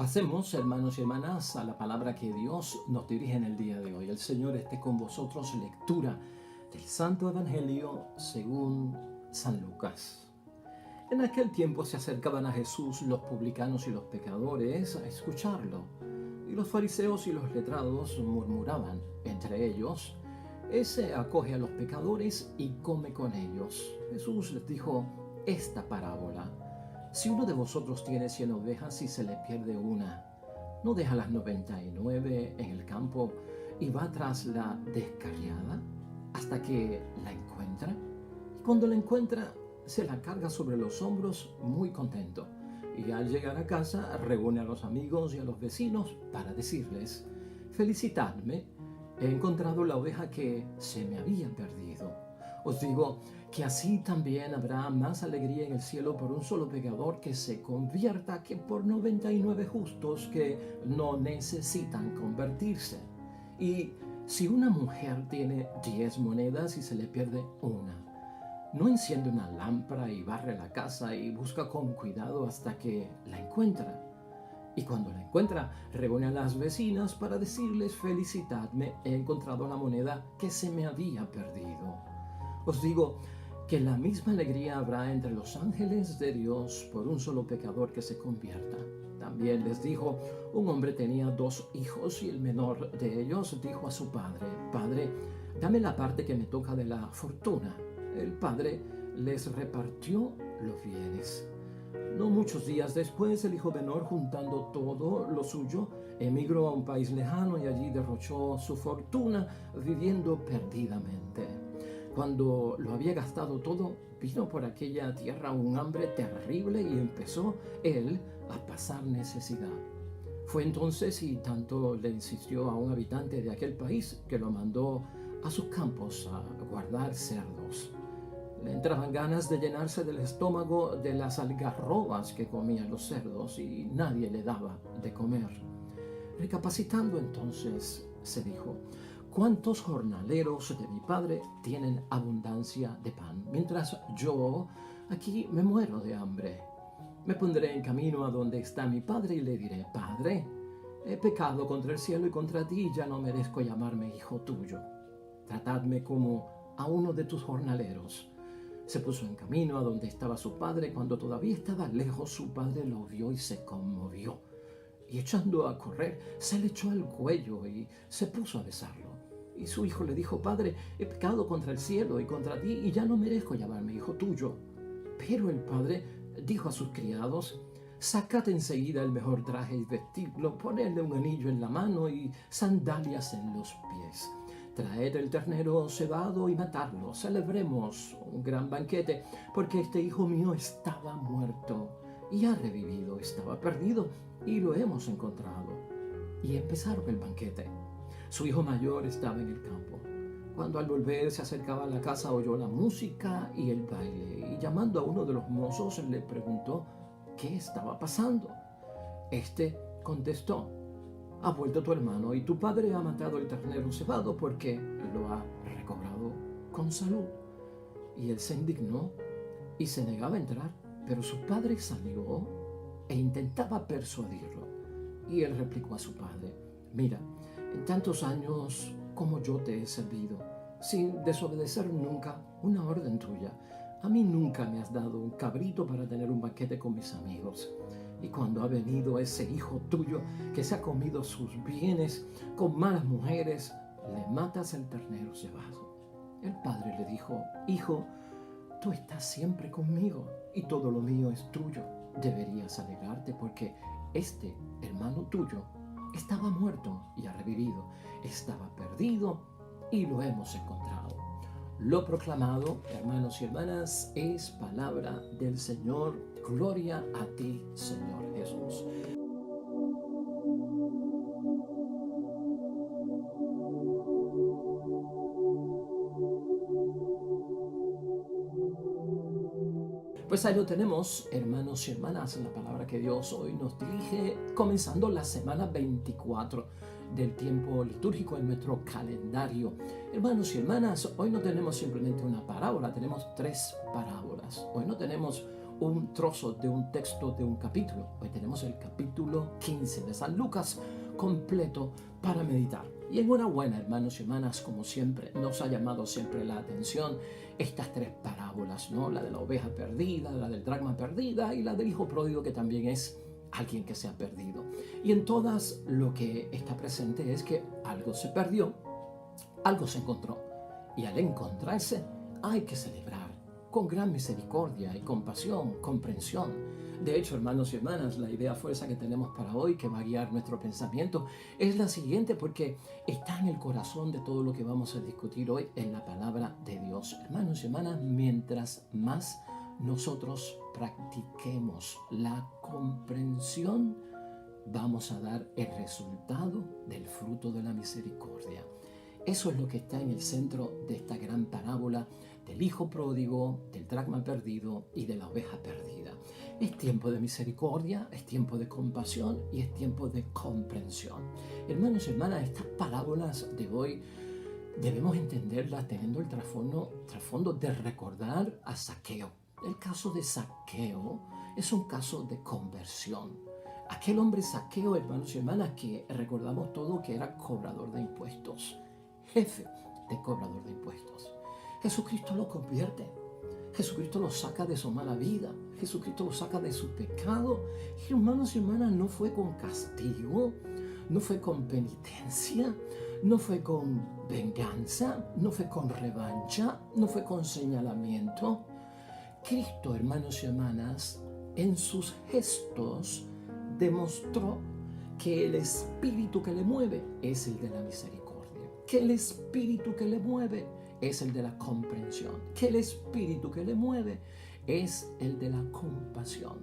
Pasemos, hermanos y hermanas, a la palabra que Dios nos dirige en el día de hoy. El Señor esté con vosotros. Lectura del Santo Evangelio según San Lucas. En aquel tiempo se acercaban a Jesús los publicanos y los pecadores a escucharlo. Y los fariseos y los letrados murmuraban entre ellos: Ese acoge a los pecadores y come con ellos. Jesús les dijo esta parábola: Si uno de vosotros tiene 100 ovejas y se le pierde una, ¿no deja las 99 en el campo y va tras la descarriada hasta que la encuentra? Y cuando la encuentra, se la carga sobre los hombros muy contento. Y al llegar a casa, reúne a los amigos y a los vecinos para decirles: Felicitadme, he encontrado la oveja que se me había perdido. Os digo que así también habrá más alegría en el cielo por un solo pecador que se convierta que por 99 justos que no necesitan convertirse. Y si una mujer tiene 10 monedas y se le pierde una, ¿no enciende una lámpara y barre la casa y busca con cuidado hasta que la encuentra? Y cuando la encuentra, reúne a las vecinas para decirles: Felicitadme, he encontrado la moneda que se me había perdido. Os digo que la misma alegría habrá entre los ángeles de Dios por un solo pecador que se convierta. También les dijo: Un hombre tenía 2 hijos y el menor de ellos dijo a su padre: Padre, dame la parte que me toca de la fortuna. El padre les repartió los bienes. No muchos días después, el hijo menor, juntando todo lo suyo, emigró a un país lejano y allí derrochó su fortuna viviendo perdidamente. Cuando lo había gastado todo, vino por aquella tierra un hambre terrible y empezó él a pasar necesidad. Fue entonces y tanto le insistió a un habitante de aquel país que lo mandó a sus campos a guardar cerdos. Le entraban ganas de llenarse del estómago de las algarrobas que comían los cerdos y nadie le daba de comer. Recapacitando entonces, se dijo: ¿Cuántos jornaleros de mi padre tienen abundancia de pan, mientras yo aquí me muero de hambre? Me pondré en camino a donde está mi padre y le diré: Padre, he pecado contra el cielo y contra ti y ya no merezco llamarme hijo tuyo. Tratadme como a uno de tus jornaleros. Se puso en camino a donde estaba su padre. Cuando todavía estaba lejos, su padre lo vio y se conmovió. Y echando a correr, se le echó al cuello y se puso a besarlo. Y su hijo le dijo: Padre, he pecado contra el cielo y contra ti y ya no merezco llamarme hijo tuyo. Pero el padre dijo a sus criados: Sacad enseguida el mejor traje y vestidlo, ponedle un anillo en la mano y sandalias en los pies. Traed el ternero cebado y matadlo. Celebremos un gran banquete, porque este hijo mío estaba muerto y ha revivido, estaba perdido y lo hemos encontrado. Y empezaron el banquete. Su hijo mayor estaba en el campo. Cuando al volver se acercaba a la casa, oyó la música y el baile, y llamando a uno de los mozos le preguntó qué estaba pasando. Este contestó: Ha vuelto tu hermano y tu padre ha matado el ternero cebado porque lo ha recobrado con salud. Y él se indignó y se negaba a entrar, pero su padre salió e intentaba persuadirlo. Y él replicó a su padre: Mira, en tantos años como yo te he servido, sin desobedecer nunca una orden tuya, a mí nunca me has dado un cabrito para tener un banquete con mis amigos. Y cuando ha venido ese hijo tuyo que se ha comido sus bienes con malas mujeres, le matas el ternero cebado. El padre le dijo: Hijo, tú estás siempre conmigo y todo lo mío es tuyo. Deberías alegrarte porque este hermano tuyo estaba muerto y ha revivido, estaba perdido y lo hemos encontrado. Lo proclamado, hermanos y hermanas, es palabra del Señor. Gloria a ti, Señor Jesús. Pues ahí lo tenemos, hermanos y hermanas, la palabra que Dios hoy nos dirige, comenzando la semana 24 del tiempo litúrgico en nuestro calendario. Hermanos y hermanas, hoy no tenemos simplemente una parábola, tenemos 3 parábolas. Hoy no tenemos un trozo de un texto de un capítulo. Hoy tenemos el capítulo 15 de San Lucas completo para meditar. Y enhorabuena, hermanos y hermanas, como siempre, nos ha llamado siempre la atención estas tres parábolas, ¿no? La de la oveja perdida, la del dracma perdida y la del hijo pródigo, que también es alguien que se ha perdido. Y en todas lo que está presente es que algo se perdió, algo se encontró. Y al encontrarse hay que celebrar con gran misericordia y compasión, comprensión. De hecho, hermanos y hermanas, la idea fuerza que tenemos para hoy, que va a guiar nuestro pensamiento, es la siguiente, porque está en el corazón de todo lo que vamos a discutir hoy en la palabra de Dios. Hermanos y hermanas, mientras más nosotros practiquemos la comprensión, vamos a dar el resultado del fruto de la misericordia. Eso es lo que está en el centro de esta gran parábola del hijo pródigo, del dracma perdido y de la oveja perdida. Es tiempo de misericordia, es tiempo de compasión y es tiempo de comprensión. Hermanos y hermanas, estas parábolas de hoy debemos entenderlas teniendo el trasfondo de recordar a Zaqueo. El caso de Zaqueo es un caso de conversión. Aquel hombre Zaqueo, hermanos y hermanas, que recordamos todo que era cobrador de impuestos, jefe de cobrador de impuestos. Jesucristo lo convierte. Jesucristo lo saca de su mala vida. Jesucristo lo saca de su pecado. Y hermanos y hermanas, no fue con castigo, no fue con penitencia, no fue con venganza, no fue con revancha, no fue con señalamiento. Cristo, hermanos y hermanas, en sus gestos demostró que el espíritu que le mueve es el de la misericordia, que el espíritu que le mueve es el de la comprensión, que el espíritu que le mueve es el de la compasión.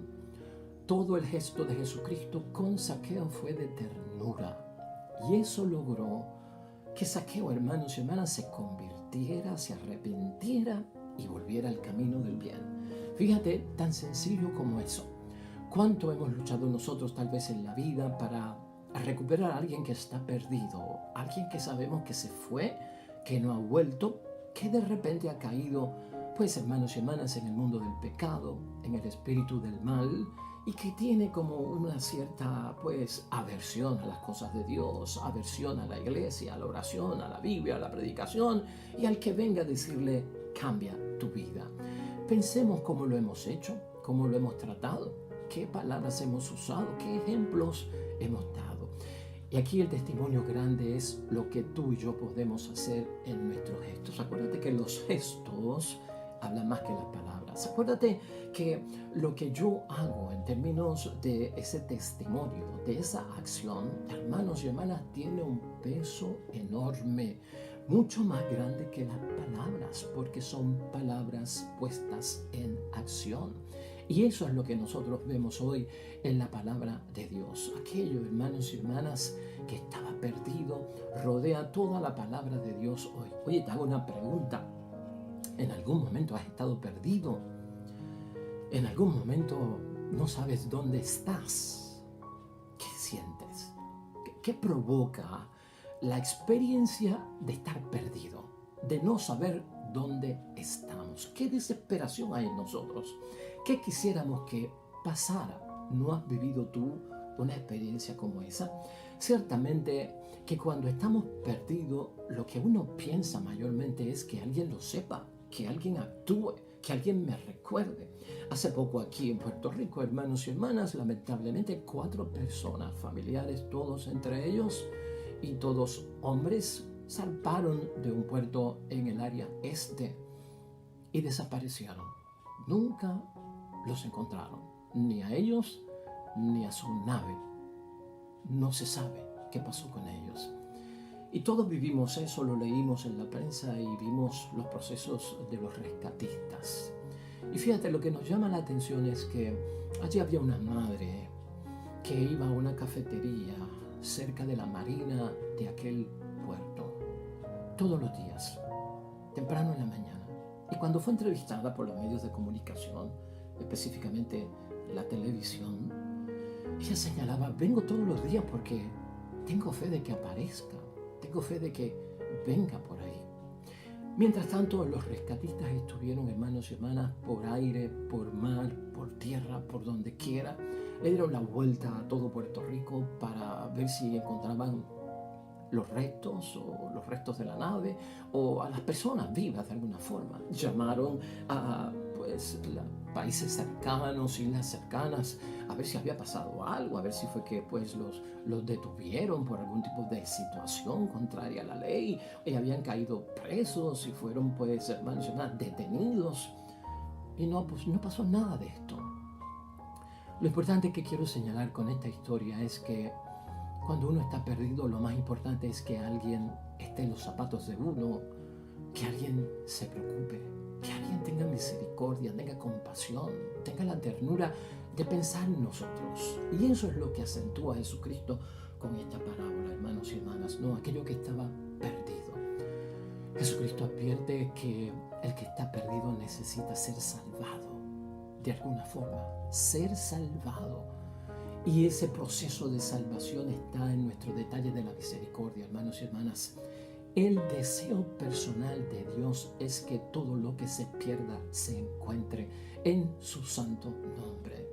Todo el gesto de Jesucristo con Zaqueo fue de ternura, y eso logró que Zaqueo, hermanos y hermanas, se convirtiera, se arrepintiera y volviera al camino del bien. Fíjate, tan sencillo como eso. ¿Cuánto hemos luchado nosotros tal vez en la vida para recuperar a alguien que está perdido, alguien que sabemos que se fue, que no ha vuelto, que de repente ha caído, pues hermanos y hermanas, en el mundo del pecado, en el espíritu del mal, y que tiene como una cierta, pues, aversión a las cosas de Dios, aversión a la iglesia, a la oración, a la Biblia, a la predicación, y al que venga a decirle, cambia tu vida. Pensemos cómo lo hemos hecho, cómo lo hemos tratado, qué palabras hemos usado, qué ejemplos hemos dado. Y aquí el testimonio grande es lo que tú y yo podemos hacer en nuestros gestos. Acuérdate que los gestos hablan más que las palabras. Acuérdate que lo que yo hago en términos de ese testimonio, de esa acción, hermanos y hermanas, tiene un peso enorme, mucho más grande que las palabras, porque son palabras puestas en acción. Y eso es lo que nosotros vemos hoy en la palabra de Dios. Aquello, hermanos y hermanas, que estaba perdido, rodea toda la palabra de Dios hoy. Oye, te hago una pregunta. ¿En algún momento has estado perdido? ¿En algún momento no sabes dónde estás? ¿Qué sientes? ¿Qué provoca la experiencia de estar perdido? De no saber dónde estamos. ¿Qué desesperación hay en nosotros? ¿Qué quisiéramos que pasara? ¿No has vivido tú una experiencia como esa? Ciertamente que cuando estamos perdidos, lo que uno piensa mayormente es que alguien lo sepa, que alguien actúe, que alguien me recuerde. Hace poco aquí en Puerto Rico, hermanos y hermanas, lamentablemente 4 personas, familiares todos entre ellos, y todos hombres, zarparon de un puerto en el área este y desaparecieron. Nunca los encontraron, ni a ellos ni a su nave. No se sabe qué pasó con ellos. Y todos vivimos eso, lo leímos en la prensa y vimos los procesos de los rescatistas. Y fíjate, lo que nos llama la atención es que allí había una madre que iba a una cafetería cerca de la marina de aquel puerto todos los días, temprano en la mañana. Y cuando fue entrevistada por los medios de comunicación, específicamente la televisión, ella señalaba, vengo todos los días porque tengo fe de que aparezca, tengo fe de que venga por ahí. Mientras tanto, los rescatistas estuvieron, hermanos y hermanas, por aire, por mar, por tierra, por donde quiera. Le dieron la vuelta a todo Puerto Rico para ver si encontraban los restos o los restos de la nave o a las personas vivas de alguna forma. Llamaron a países cercanos, islas cercanas, a ver si había pasado algo, a ver si fue que los detuvieron por algún tipo de situación contraria a la ley y habían caído presos y fueron, hermanos y hermanas, detenidos. Y no pasó nada de esto. Lo importante que quiero señalar con esta historia es que cuando uno está perdido, lo más importante es que alguien esté en los zapatos de uno, que alguien se preocupe, que alguien tenga misericordia, tenga compasión, tenga la ternura de pensar en nosotros. Y eso es lo que acentúa a Jesucristo con esta parábola, hermanos y hermanas, no aquello que estaba perdido. Jesucristo advierte que el que está perdido necesita ser salvado, de alguna forma, ser salvado. Y ese proceso de salvación está en nuestro detalle de la misericordia, hermanos y hermanas. El deseo personal de Dios es que todo lo que se pierda se encuentre en su santo nombre.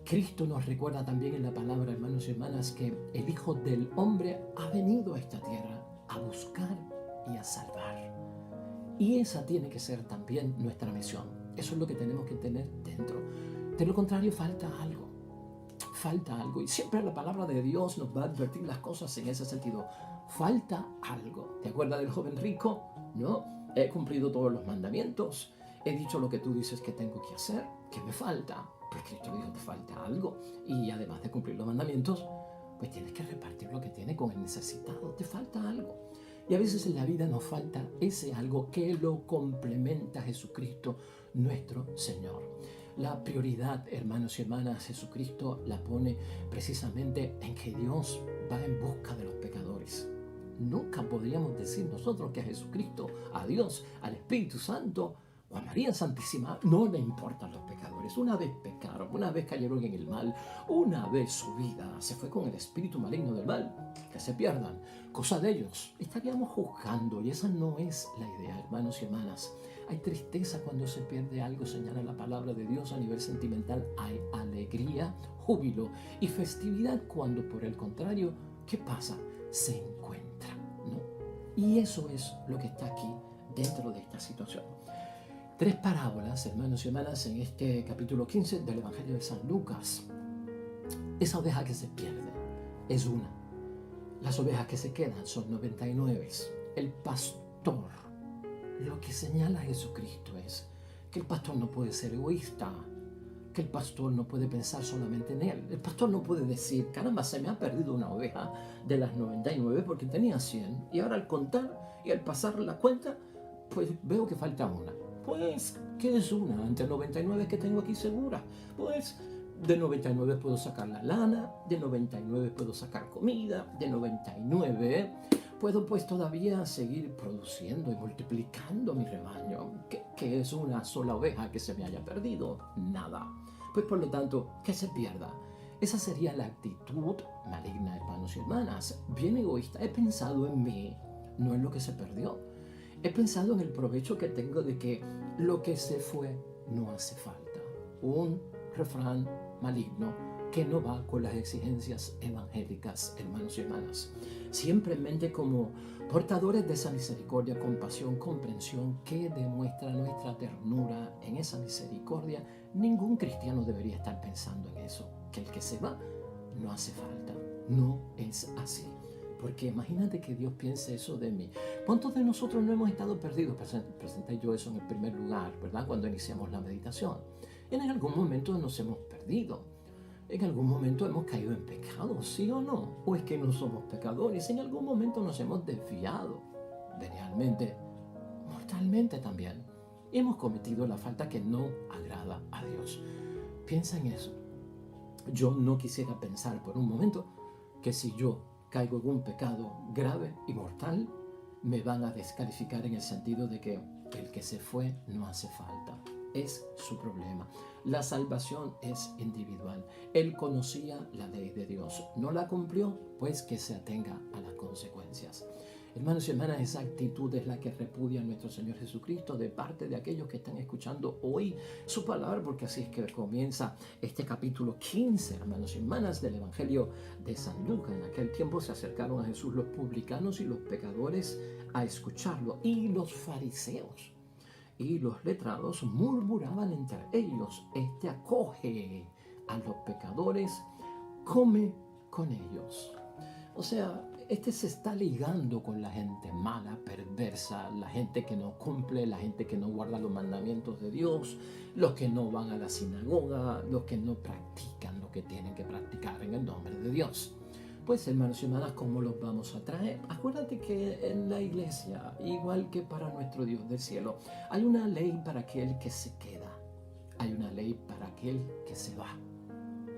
Cristo nos recuerda también en la palabra, hermanos y hermanas, que el Hijo del Hombre ha venido a esta tierra a buscar y a salvar. Y esa tiene que ser también nuestra misión. Eso es lo que tenemos que tener dentro. De lo contrario, falta algo. Y siempre la palabra de Dios nos va a advertir las cosas en ese sentido. Falta algo. ¿Te acuerdas del joven rico? No, he cumplido todos los mandamientos, he dicho lo que tú dices que tengo que hacer. ¿Qué me falta? Pues Cristo dijo, te falta algo. Y además de cumplir los mandamientos, pues tienes que repartir lo que tiene con el necesitado. Te falta algo. Y a veces en la vida nos falta ese algo que lo complementa Jesucristo, nuestro Señor. La prioridad, hermanos y hermanas, Jesucristo la pone precisamente en que Dios va en busca de los pecadores. Nunca podríamos decir nosotros que a Jesucristo, a Dios, al Espíritu Santo o a María Santísima no le importan los pecadores. Una vez pecaron, una vez cayeron en el mal, una vez su vida se fue con el espíritu maligno del mal, que se pierdan, cosa de ellos. Estaríamos juzgando y esa no es la idea, hermanos y hermanas. Hay tristeza cuando se pierde algo, señala la palabra de Dios a nivel sentimental. Hay alegría, júbilo y festividad cuando, por el contrario, ¿qué pasa? Se encuentra, ¿no? Y eso es lo que está aquí dentro de esta situación. 3 parábolas, hermanos y hermanas, en este capítulo 15 del Evangelio de San Lucas. Esa oveja que se pierde es una. Las ovejas que se quedan son 99. El pastor, lo que señala Jesucristo es que el pastor no puede ser egoísta, que el pastor no puede pensar solamente en él. El pastor no puede decir, caramba, se me ha perdido una oveja de las 99 porque tenía 100 y ahora al contar y al pasar la cuenta, pues veo que falta una. Pues, ¿qué es una? Entre 99 que tengo aquí segura. Pues, de 99 puedo sacar la lana, de 99 puedo sacar comida, de 99 puedo pues todavía seguir produciendo y multiplicando mi rebaño. ¿Qué es una sola oveja que se me haya perdido? Nada. Pues por lo tanto, que se pierda. Esa sería la actitud maligna, hermanos y hermanas. Bien egoísta. He pensado en mí, no en lo que se perdió. He pensado en el provecho que tengo de que lo que se fue no hace falta. Un refrán maligno que no va con las exigencias evangélicas, hermanos y hermanas. Siempre en mente como portadores de esa misericordia, compasión, comprensión que demuestra nuestra ternura en esa misericordia. Ningún cristiano debería estar pensando en eso, que el que se va no hace falta. No es así. Porque imagínate que Dios piense eso de mí. ¿Cuántos de nosotros no hemos estado perdidos? Presenté yo eso en el primer lugar, ¿verdad? Cuando iniciamos la meditación. En algún momento nos hemos perdido. En algún momento hemos caído en pecado, ¿sí o no? ¿O es que no somos pecadores? En algún momento nos hemos desviado, venialmente, mortalmente también. Hemos cometido la falta que no agrada a Dios. Piensa en eso. Yo no quisiera pensar por un momento que si yo caigo en un pecado grave y mortal, me van a descalificar en el sentido de que el que se fue no hace falta. Es su problema. La salvación es individual. Él conocía la ley de Dios. No la cumplió, pues que se atenga a las consecuencias. Hermanos y hermanas, esa actitud es la que repudia a nuestro Señor Jesucristo de parte de aquellos que están escuchando hoy su palabra, porque así es que comienza este capítulo 15, hermanos y hermanas, del Evangelio de San Lucas. En aquel tiempo se acercaron a Jesús los publicanos y los pecadores a escucharlo, y los fariseos y los letrados murmuraban entre ellos: este acoge a los pecadores, come con ellos. O sea, este se está ligando con la gente mala, perversa, la gente que no cumple, la gente que no guarda los mandamientos de Dios, los que no van a la sinagoga, los que no practican lo que tienen que practicar en el nombre de Dios. Pues, hermanos y hermanas, ¿cómo los vamos a traer? Acuérdate que en la iglesia, igual que para nuestro Dios del cielo, hay una ley para aquel que se queda, hay una ley para aquel que se va.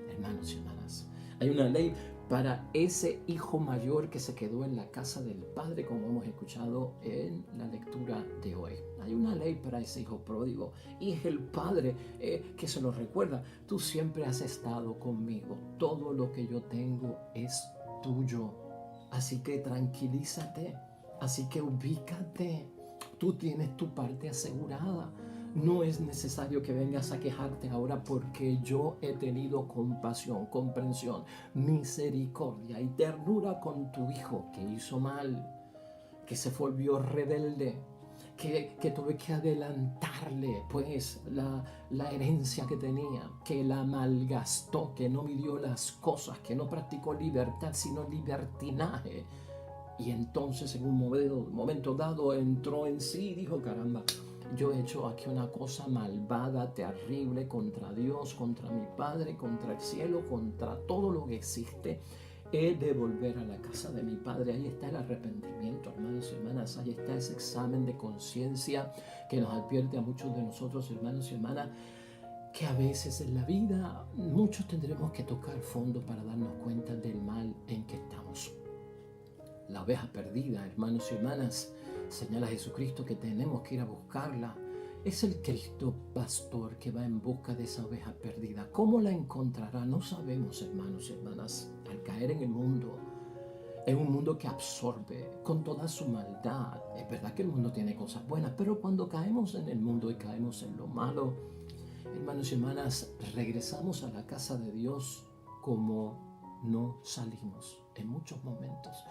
Hermanos y hermanas, hay una ley para ese hijo mayor que se quedó en la casa del padre, como hemos escuchado en la lectura de hoy. Hay una ley para ese hijo pródigo, y es el padre que se lo recuerda: tú siempre has estado conmigo, todo lo que yo tengo es tuyo, así que tranquilízate, así que ubícate, tú tienes tu parte asegurada. No es necesario que vengas a quejarte ahora, porque yo he tenido compasión, comprensión, misericordia y ternura con tu hijo que hizo mal, que se volvió rebelde, que tuve que adelantarle pues la herencia que tenía, que la malgastó, que no midió las cosas, que no practicó libertad sino libertinaje. Y entonces en un momento dado entró en sí y dijo: caramba, yo he hecho aquí una cosa malvada, terrible, contra Dios, contra mi Padre, contra el cielo, contra todo lo que existe. He de volver a la casa de mi Padre. Ahí está el arrepentimiento, hermanos y hermanas. Ahí está ese examen de conciencia que nos advierte a muchos de nosotros, hermanos y hermanas, que a veces en la vida muchos tendremos que tocar fondo para darnos cuenta del mal en que estamos. La oveja perdida, hermanos y hermanas, señala Jesucristo que tenemos que ir a buscarla. Es el Cristo pastor que va en busca de esa oveja perdida. ¿Cómo la encontrará? No sabemos, hermanos y hermanas. Al caer en el mundo, en un mundo que absorbe con toda su maldad. Es verdad que el mundo tiene cosas buenas, pero cuando caemos en el mundo y caemos en lo malo, hermanos y hermanas, regresamos a la casa de Dios como no salimos en muchos momentos.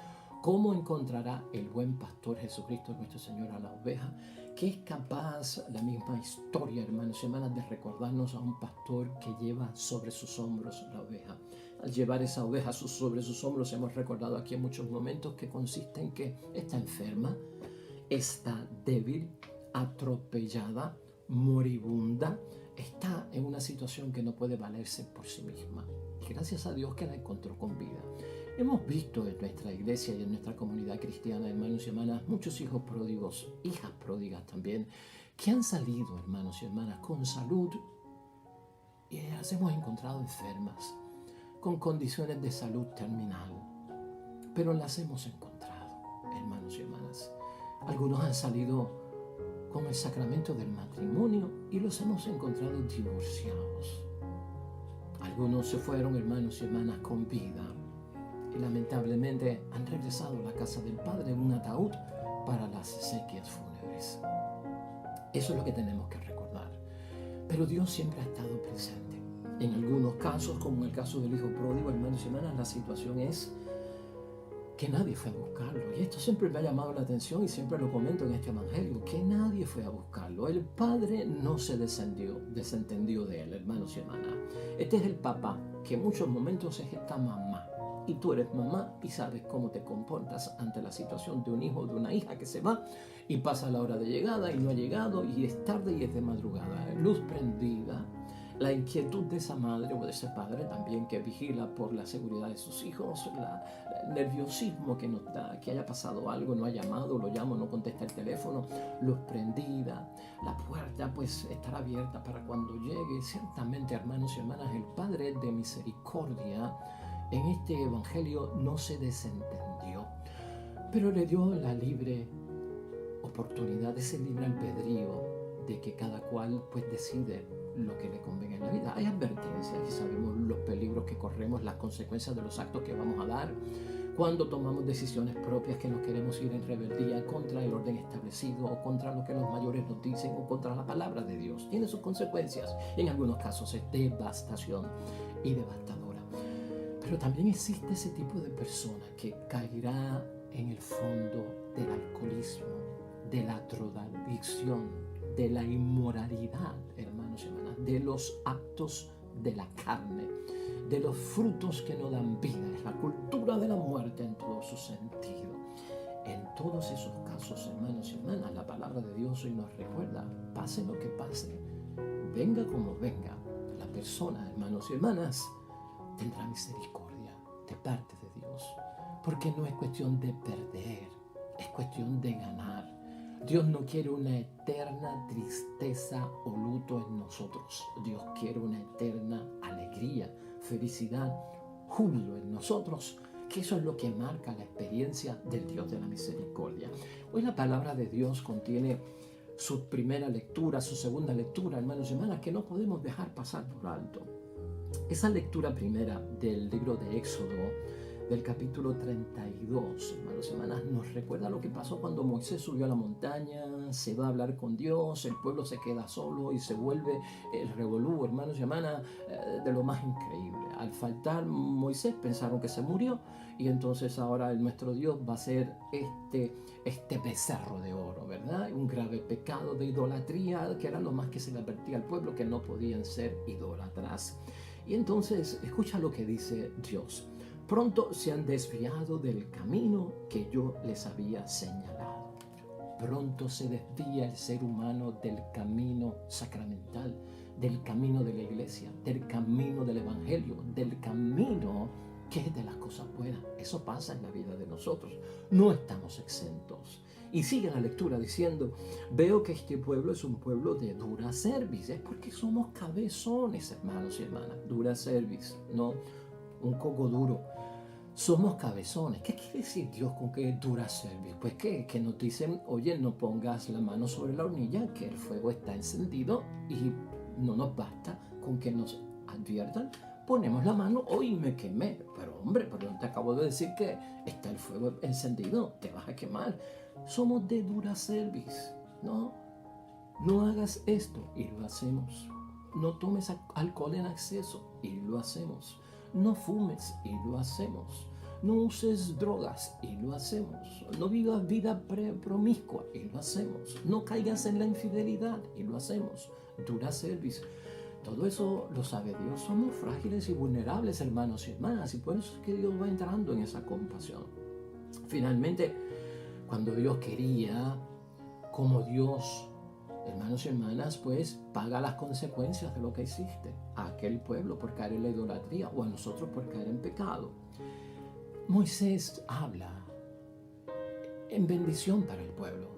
¿Cómo encontrará el buen pastor Jesucristo nuestro Señor a la oveja, que es capaz, la misma historia, hermanos y hermanas, de recordarnos a un pastor que lleva sobre sus hombros la oveja? Al llevar esa oveja sobre sus hombros, hemos recordado aquí en muchos momentos que consiste en que está enferma, está débil, atropellada, moribunda, está en una situación que no puede valerse por sí misma. Y gracias a Dios que la encontró con vida. Hemos visto en nuestra iglesia y en nuestra comunidad cristiana, hermanos y hermanas, muchos hijos pródigos, hijas pródigas también, que han salido, hermanos y hermanas, con salud, y las hemos encontrado enfermas, con condiciones de salud terminal, pero las hemos encontrado, hermanos y hermanas. Algunos han salido con el sacramento del matrimonio y los hemos encontrado divorciados. Algunos se fueron, hermanos y hermanas, con vida, y lamentablemente han regresado a la casa del Padre en un ataúd para las exequias fúnebres. Eso es lo que tenemos que recordar. Pero Dios siempre ha estado presente. En algunos casos, como en el caso del hijo pródigo, hermanos y hermanas, la situación es que nadie fue a buscarlo. Y esto siempre me ha llamado la atención y siempre lo comento en este evangelio, que nadie fue a buscarlo. El padre no se desentendió de él, hermanos y hermanas. Este es el papá, que en muchos momentos es esta mamá. Y tú eres mamá y sabes cómo te comportas ante la situación de un hijo o de una hija que se va y pasa la hora de llegada y no ha llegado y es tarde y es de madrugada. Luz prendida, la inquietud de esa madre o de ese padre también que vigila por la seguridad de sus hijos, el nerviosismo que nos da, que haya pasado algo, no ha llamado, lo llamo, no contesta el teléfono, luz prendida, la puerta pues estará abierta para cuando llegue. Ciertamente, hermanos y hermanas, el Padre de misericordia en este evangelio no se desentendió, pero le dio la libre oportunidad, ese libre albedrío de que cada cual pues decide lo que le convenga en la vida. Hay advertencias y sabemos los peligros que corremos, las consecuencias de los actos que vamos a dar cuando tomamos decisiones propias que nos queremos ir en rebeldía contra el orden establecido o contra lo que los mayores nos dicen o contra la palabra de Dios. Tiene sus consecuencias y en algunos casos es devastación y devastadora. Pero también existe ese tipo de persona que caerá en el fondo del alcoholismo, de la drogadicción, de la inmoralidad, hermanos y hermanas, de los actos de la carne, de los frutos que no dan vida. Es la cultura de la muerte en todo su sentido. En todos esos casos, hermanos y hermanas, la palabra de Dios hoy nos recuerda, pase lo que pase, venga como venga, la persona, hermanos y hermanas, tendrá misericordia de parte de Dios, porque no es cuestión de perder, es cuestión de ganar. Dios no quiere una eterna tristeza o luto en nosotros. Dios quiere una eterna alegría, felicidad, júbilo en nosotros, que eso es lo que marca la experiencia del Dios de la misericordia. Hoy la palabra de Dios contiene su primera lectura, su segunda lectura, hermanos y hermanas, que no podemos dejar pasar por alto. Esa lectura primera del libro de Éxodo, del capítulo 32, hermanos y hermanas, nos recuerda lo que pasó cuando Moisés subió a la montaña, se va a hablar con Dios, el pueblo se queda solo y se vuelve el revolú, hermanos y hermanas, de lo más increíble. Al faltar Moisés pensaron que se murió y entonces ahora nuestro Dios va a ser este becerro de oro, ¿verdad? Un grave pecado de idolatría que era lo más que se le advertía al pueblo, que no podían ser idólatras. Y entonces escucha lo que dice Dios. Pronto se han desviado del camino que yo les había señalado. Pronto se desvía el ser humano del camino sacramental, del camino de la iglesia, del camino del evangelio, del camino que es de las cosas buenas. Eso pasa en la vida de nosotros. No estamos exentos. Y sigue la lectura diciendo, veo que este pueblo es un pueblo de dura cerviz. Es porque somos cabezones, hermanos y hermanas. Dura cerviz, no un coco duro. Somos cabezones. ¿Qué quiere decir Dios con que dura cerviz? Pues que nos dicen, oye, no pongas la mano sobre la hornilla, que el fuego está encendido, y no nos basta con que nos adviertan. Ponemos la mano, hoy me quemé. Pero hombre, pero te acabo de decir que está el fuego encendido, te vas a quemar. Somos de dura cerviz, ¿no? No hagas esto y lo hacemos. No tomes alcohol en exceso y lo hacemos. No fumes y lo hacemos. No uses drogas y lo hacemos. No vivas vida promiscua y lo hacemos. No caigas en la infidelidad y lo hacemos. Dura cerviz. Todo eso lo sabe Dios. Somos frágiles y vulnerables, hermanos y hermanas, y por eso es que Dios va entrando en esa compasión. Finalmente, cuando Dios quería, como Dios, hermanos y hermanas, pues paga las consecuencias de lo que hiciste a aquel pueblo por caer en la idolatría o a nosotros por caer en pecado. Moisés habla en bendición para el pueblo.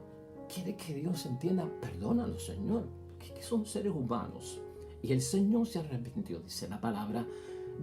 Quiere que Dios entienda, perdónalo, Señor, que son seres humanos. Y el Señor se arrepintió, dice la palabra,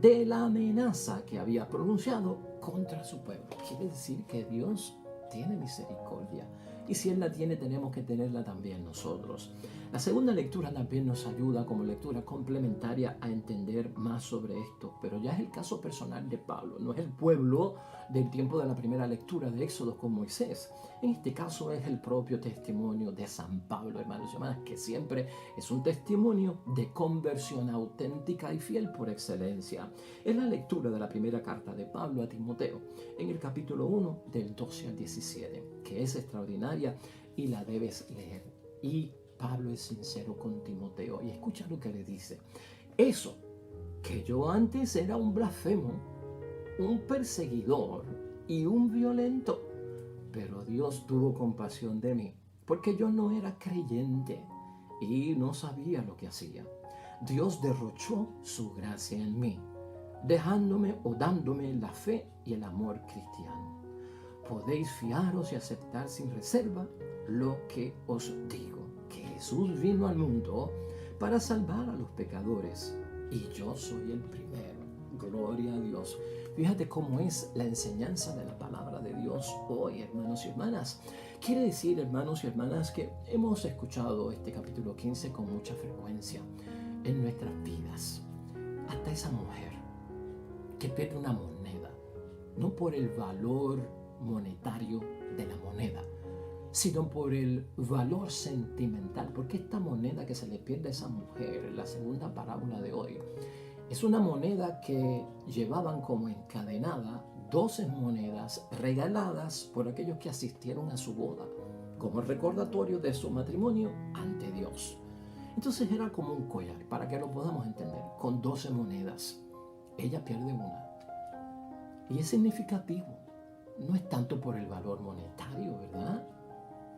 de la amenaza que había pronunciado contra su pueblo. Quiere decir que Dios tiene misericordia. Y si Él la tiene, tenemos que tenerla también nosotros. La segunda lectura también nos ayuda como lectura complementaria a entender más sobre esto, pero ya es el caso personal de Pablo, no es el pueblo del tiempo de la primera lectura de Éxodo con Moisés. En este caso es el propio testimonio de San Pablo, hermanos y hermanas, que siempre es un testimonio de conversión auténtica y fiel por excelencia. Es la lectura de la primera carta de Pablo a Timoteo, en el capítulo 1, del 12 al 17, que es extraordinaria y la debes leer. Y Pablo es sincero con Timoteo y escucha lo que le dice. Eso, que yo antes era un blasfemo, un perseguidor y un violento, pero Dios tuvo compasión de mí, porque yo no era creyente y no sabía lo que hacía. Dios derrochó su gracia en mí, dejándome o dándome la fe y el amor cristiano. Podéis fiaros y aceptar sin reserva lo que os digo, que Jesús vino al mundo para salvar a los pecadores y yo soy el primero. Gloria a Dios. Fíjate cómo es la enseñanza de la palabra de Dios hoy, hermanos y hermanas. Quiere decir, hermanos y hermanas, que hemos escuchado este capítulo 15 con mucha frecuencia en nuestras vidas. Hasta esa mujer que pierde una moneda no por el valor monetario de la moneda, sino por el valor sentimental. Porque esta moneda que se le pierde a esa mujer, en la segunda parábola de hoy, es una moneda que llevaban como encadenada 12 monedas regaladas por aquellos que asistieron a su boda, como recordatorio de su matrimonio ante Dios. Entonces era como un collar, para que lo podamos entender, con 12 monedas. Ella pierde una. Y es significativo. No es tanto por el valor monetario, ¿verdad?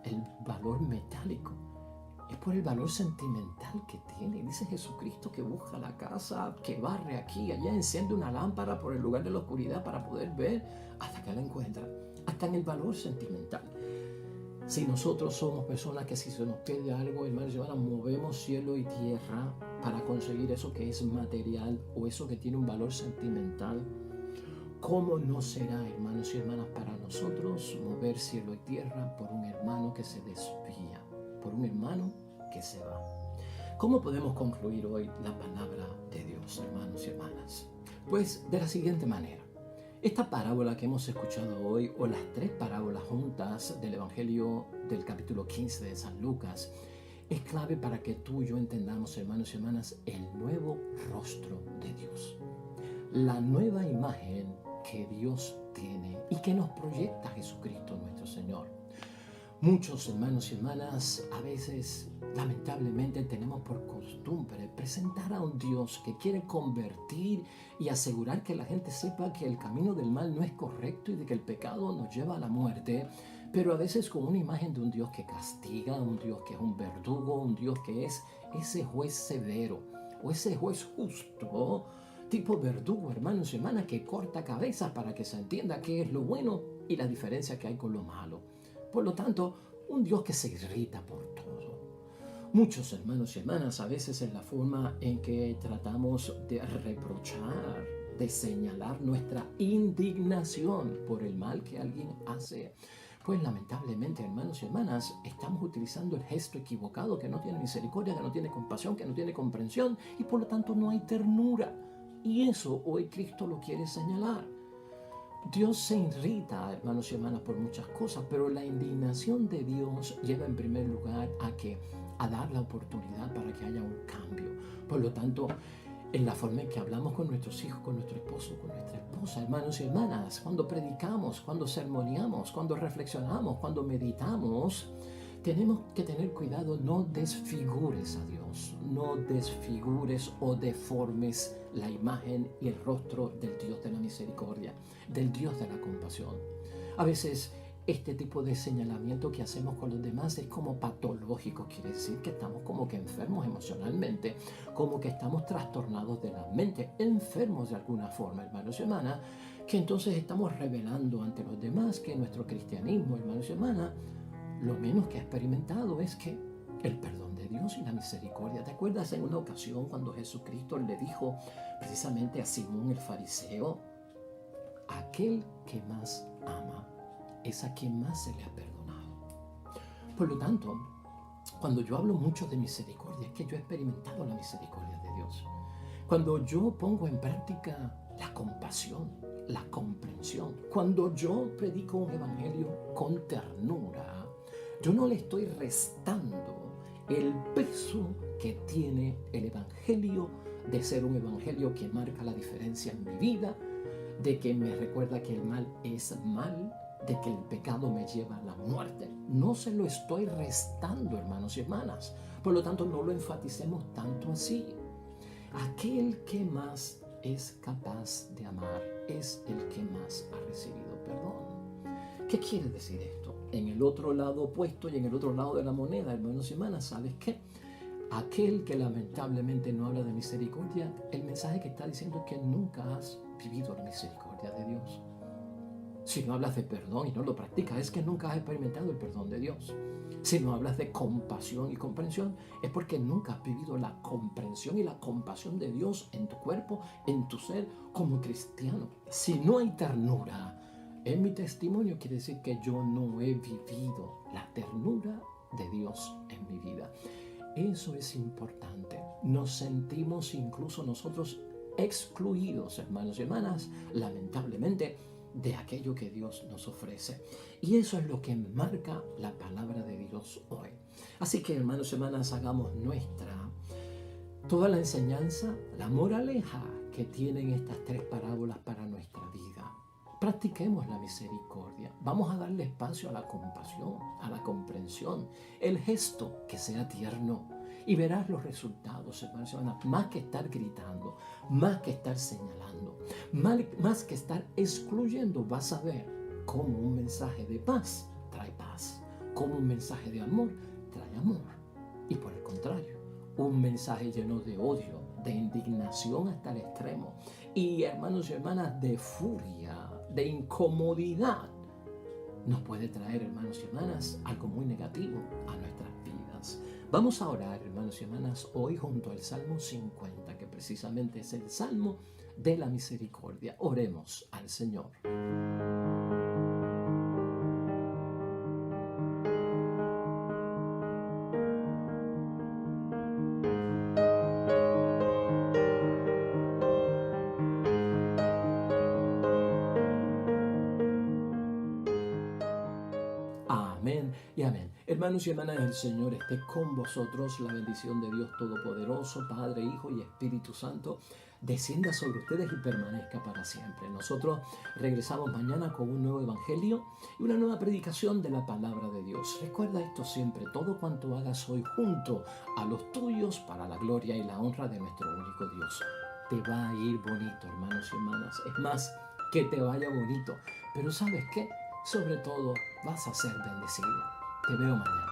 El valor metálico. Es por el valor sentimental que tiene. Dice Jesucristo que busca la casa, que barre aquí, allá, enciende una lámpara por el lugar de la oscuridad para poder ver hasta que la encuentra. Hasta en el valor sentimental. Si nosotros somos personas que si se nos pierde algo, hermanos y hermanas, movemos cielo y tierra para conseguir eso que es material o eso que tiene un valor sentimental, ¿cómo no será, hermanos y hermanas, para nosotros mover cielo y tierra por un hermano que se desvía, por un hermano que se va? ¿Cómo podemos concluir hoy la palabra de Dios, hermanos y hermanas? Pues de la siguiente manera. Esta parábola que hemos escuchado hoy, o las 3 parábolas juntas del Evangelio del capítulo 15 de San Lucas, es clave para que tú y yo entendamos, hermanos y hermanas, el nuevo rostro de Dios. La nueva imagen que Dios tiene y que nos proyecta Jesucristo nuestro Señor. Muchos hermanos y hermanas, a veces, lamentablemente, tenemos por costumbre presentar a un Dios que quiere convertir y asegurar que la gente sepa que el camino del mal no es correcto y de que el pecado nos lleva a la muerte, pero a veces con una imagen de un Dios que castiga, un Dios que es un verdugo, un Dios que es ese juez severo o ese juez justo, tipo verdugo, hermanos y hermanas, que corta cabezas para que se entienda qué es lo bueno y la diferencia que hay con lo malo. Por lo tanto, un Dios que se irrita por todo. Muchos hermanos y hermanas, a veces en la forma en que tratamos de reprochar, de señalar nuestra indignación por el mal que alguien hace, pues lamentablemente, hermanos y hermanas, estamos utilizando el gesto equivocado, que no tiene misericordia, que no tiene compasión, que no tiene comprensión, y por lo tanto no hay ternura. Y eso hoy Cristo lo quiere señalar. Dios se irrita, hermanos y hermanas, por muchas cosas, pero la indignación de Dios lleva en primer lugar a dar la oportunidad para que haya un cambio. Por lo tanto, en la forma en que hablamos con nuestros hijos, con nuestro esposo, con nuestra esposa, hermanos y hermanas, cuando predicamos, cuando sermoneamos, cuando reflexionamos, cuando meditamos, tenemos que tener cuidado, no desfigures a Dios, no desfigures o deformes la imagen y el rostro del Dios de la misericordia, del Dios de la compasión. A veces este tipo de señalamiento que hacemos con los demás es como patológico, quiere decir que estamos como que enfermos emocionalmente, como que estamos trastornados de la mente, enfermos de alguna forma, hermanos y hermanas, que entonces estamos revelando ante los demás que nuestro cristianismo, hermanos y hermanas, lo menos que ha experimentado es que el perdón de Dios y la misericordia. ¿Te acuerdas en una ocasión cuando Jesucristo le dijo precisamente a Simón el fariseo, aquel que más ama es a quien más se le ha perdonado? Por lo tanto, cuando yo hablo mucho de misericordia, es que yo he experimentado la misericordia de Dios. Cuando yo pongo en práctica la compasión, la comprensión, cuando yo predico un evangelio con ternura, yo no le estoy restando el peso que tiene el evangelio de ser un evangelio que marca la diferencia en mi vida, de que me recuerda que el mal es mal, de que el pecado me lleva a la muerte. No se lo estoy restando, hermanos y hermanas. Por lo tanto, no lo enfaticemos tanto así. Aquel que más es capaz de amar es el que más ha recibido perdón. ¿Qué quiere decir esto? En el otro lado opuesto y en el otro lado de la moneda, hermanos y hermanas, ¿sabes qué? Aquel que lamentablemente no habla de misericordia, el mensaje que está diciendo es que nunca has vivido la misericordia de Dios. Si no hablas de perdón y no lo practicas, es que nunca has experimentado el perdón de Dios. Si no hablas de compasión y comprensión, es porque nunca has vivido la comprensión y la compasión de Dios en tu cuerpo, en tu ser, como cristiano. Si no hay ternura en mi testimonio, quiere decir que yo no he vivido la ternura de Dios en mi vida. Eso es importante. Nos sentimos incluso nosotros excluidos, hermanos y hermanas, lamentablemente, de aquello que Dios nos ofrece. Y eso es lo que marca la palabra de Dios hoy. Así que, hermanos y hermanas, hagamos nuestra toda la enseñanza, la moraleja que tienen estas tres parábolas para nuestra vida. Practiquemos la misericordia. Vamos a darle espacio a la compasión, a la comprensión, el gesto que sea tierno. Y verás los resultados, hermanos y hermanas, más que estar gritando, más que estar señalando, más que estar excluyendo, vas a ver cómo un mensaje de paz trae paz, cómo un mensaje de amor trae amor. Y por el contrario, un mensaje lleno de odio, de indignación hasta el extremo, y hermanos y hermanas, de furia, de incomodidad, nos puede traer, hermanos y hermanas, algo muy negativo a nuestras vidas. Vamos a orar, hermanos y hermanas, hoy junto al Salmo 50, que precisamente es el Salmo de la misericordia. Oremos al Señor. Amén y amén. Hermanos y hermanas, el Señor esté con vosotros. La bendición de Dios Todopoderoso, Padre, Hijo y Espíritu Santo, descienda sobre ustedes y permanezca para siempre. Nosotros regresamos mañana con un nuevo evangelio y una nueva predicación de la palabra de Dios. Recuerda esto siempre: todo cuanto hagas hoy junto a los tuyos, para la gloria y la honra de nuestro único Dios. Te va a ir bonito, hermanos y hermanas. Es más, que te vaya bonito. Pero ¿sabes qué? Sobre todo, vas a ser bendecido. Te veo mañana.